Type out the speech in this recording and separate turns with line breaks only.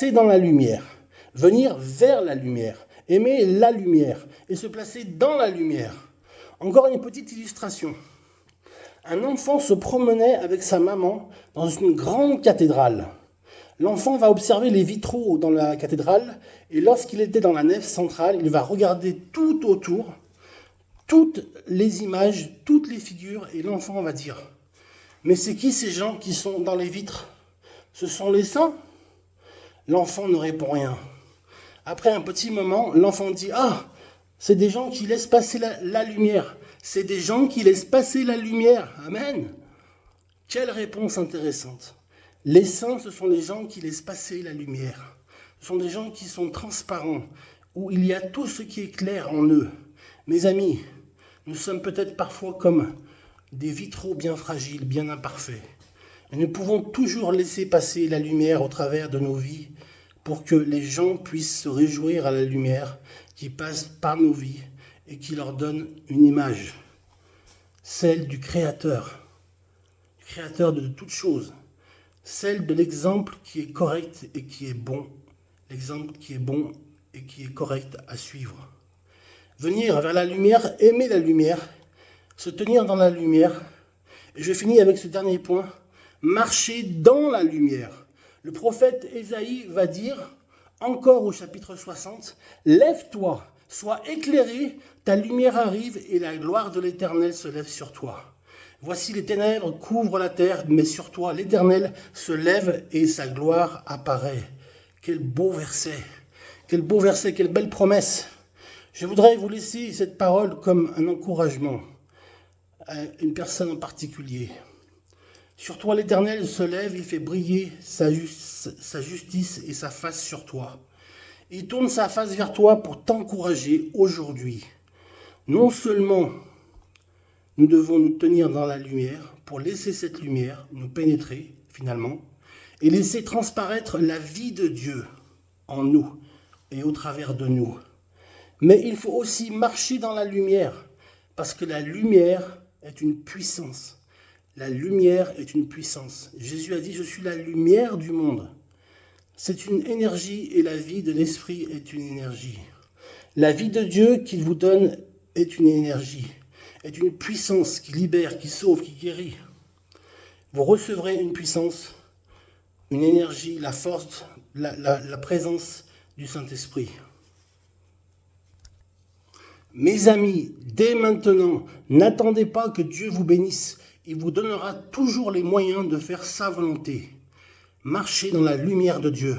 C'est dans la lumière, venir vers la lumière, aimer la lumière et se placer dans la lumière. Encore une petite illustration. Un enfant se promenait avec sa maman dans une grande cathédrale. L'enfant va observer les vitraux dans la cathédrale et lorsqu'il était dans la nef centrale, il va regarder tout autour, toutes les images, toutes les figures et l'enfant va dire « Mais c'est qui ces gens qui sont dans les vitres? Ce sont les saints ?» L'enfant ne répond rien. Après un petit moment, l'enfant dit « Ah, c'est des gens qui laissent passer la lumière. C'est des gens qui laissent passer la lumière. Amen. » Quelle réponse intéressante. Les saints, ce sont les gens qui laissent passer la lumière. Ce sont des gens qui sont transparents, où il y a tout ce qui est clair en eux. Mes amis, nous sommes peut-être parfois comme des vitraux bien fragiles, bien imparfaits. Mais nous pouvons toujours laisser passer la lumière au travers de nos vies pour que les gens puissent se réjouir à la lumière qui passe par nos vies et qui leur donne une image, celle du Créateur de toutes choses, celle de l'exemple qui est correct et qui est bon, l'exemple qui est bon et qui est correct à suivre. Venir vers la lumière, aimer la lumière, se tenir dans la lumière. Et je finis avec ce dernier point, marcher dans la lumière. Le prophète Ésaïe va dire, encore au chapitre 60, « Lève-toi, sois éclairé, ta lumière arrive et la gloire de l'Éternel se lève sur toi. Voici les ténèbres couvrent la terre, mais sur toi l'Éternel se lève et sa gloire apparaît. » Quel beau verset, quel belle promesse. Je voudrais vous laisser cette parole comme un encouragement à une personne en particulier. Sur toi l'Éternel se lève, il fait briller sa justice et sa face sur toi. Il tourne sa face vers toi pour t'encourager aujourd'hui. Non seulement nous devons nous tenir dans la lumière pour laisser cette lumière nous pénétrer finalement et laisser transparaître la vie de Dieu en nous et au travers de nous. Mais il faut aussi marcher dans la lumière parce que la lumière est une puissance. La lumière est une puissance. Jésus a dit « Je suis la lumière du monde ». C'est une énergie et la vie de l'Esprit est une énergie. La vie de Dieu qu'il vous donne est une énergie, est une puissance qui libère, qui sauve, qui guérit. Vous recevrez une puissance, une énergie, la force, la présence du Saint-Esprit. Mes amis, dès maintenant, n'attendez pas que Dieu vous bénisse. Il vous donnera toujours les moyens de faire sa volonté. Marchez dans la lumière de Dieu.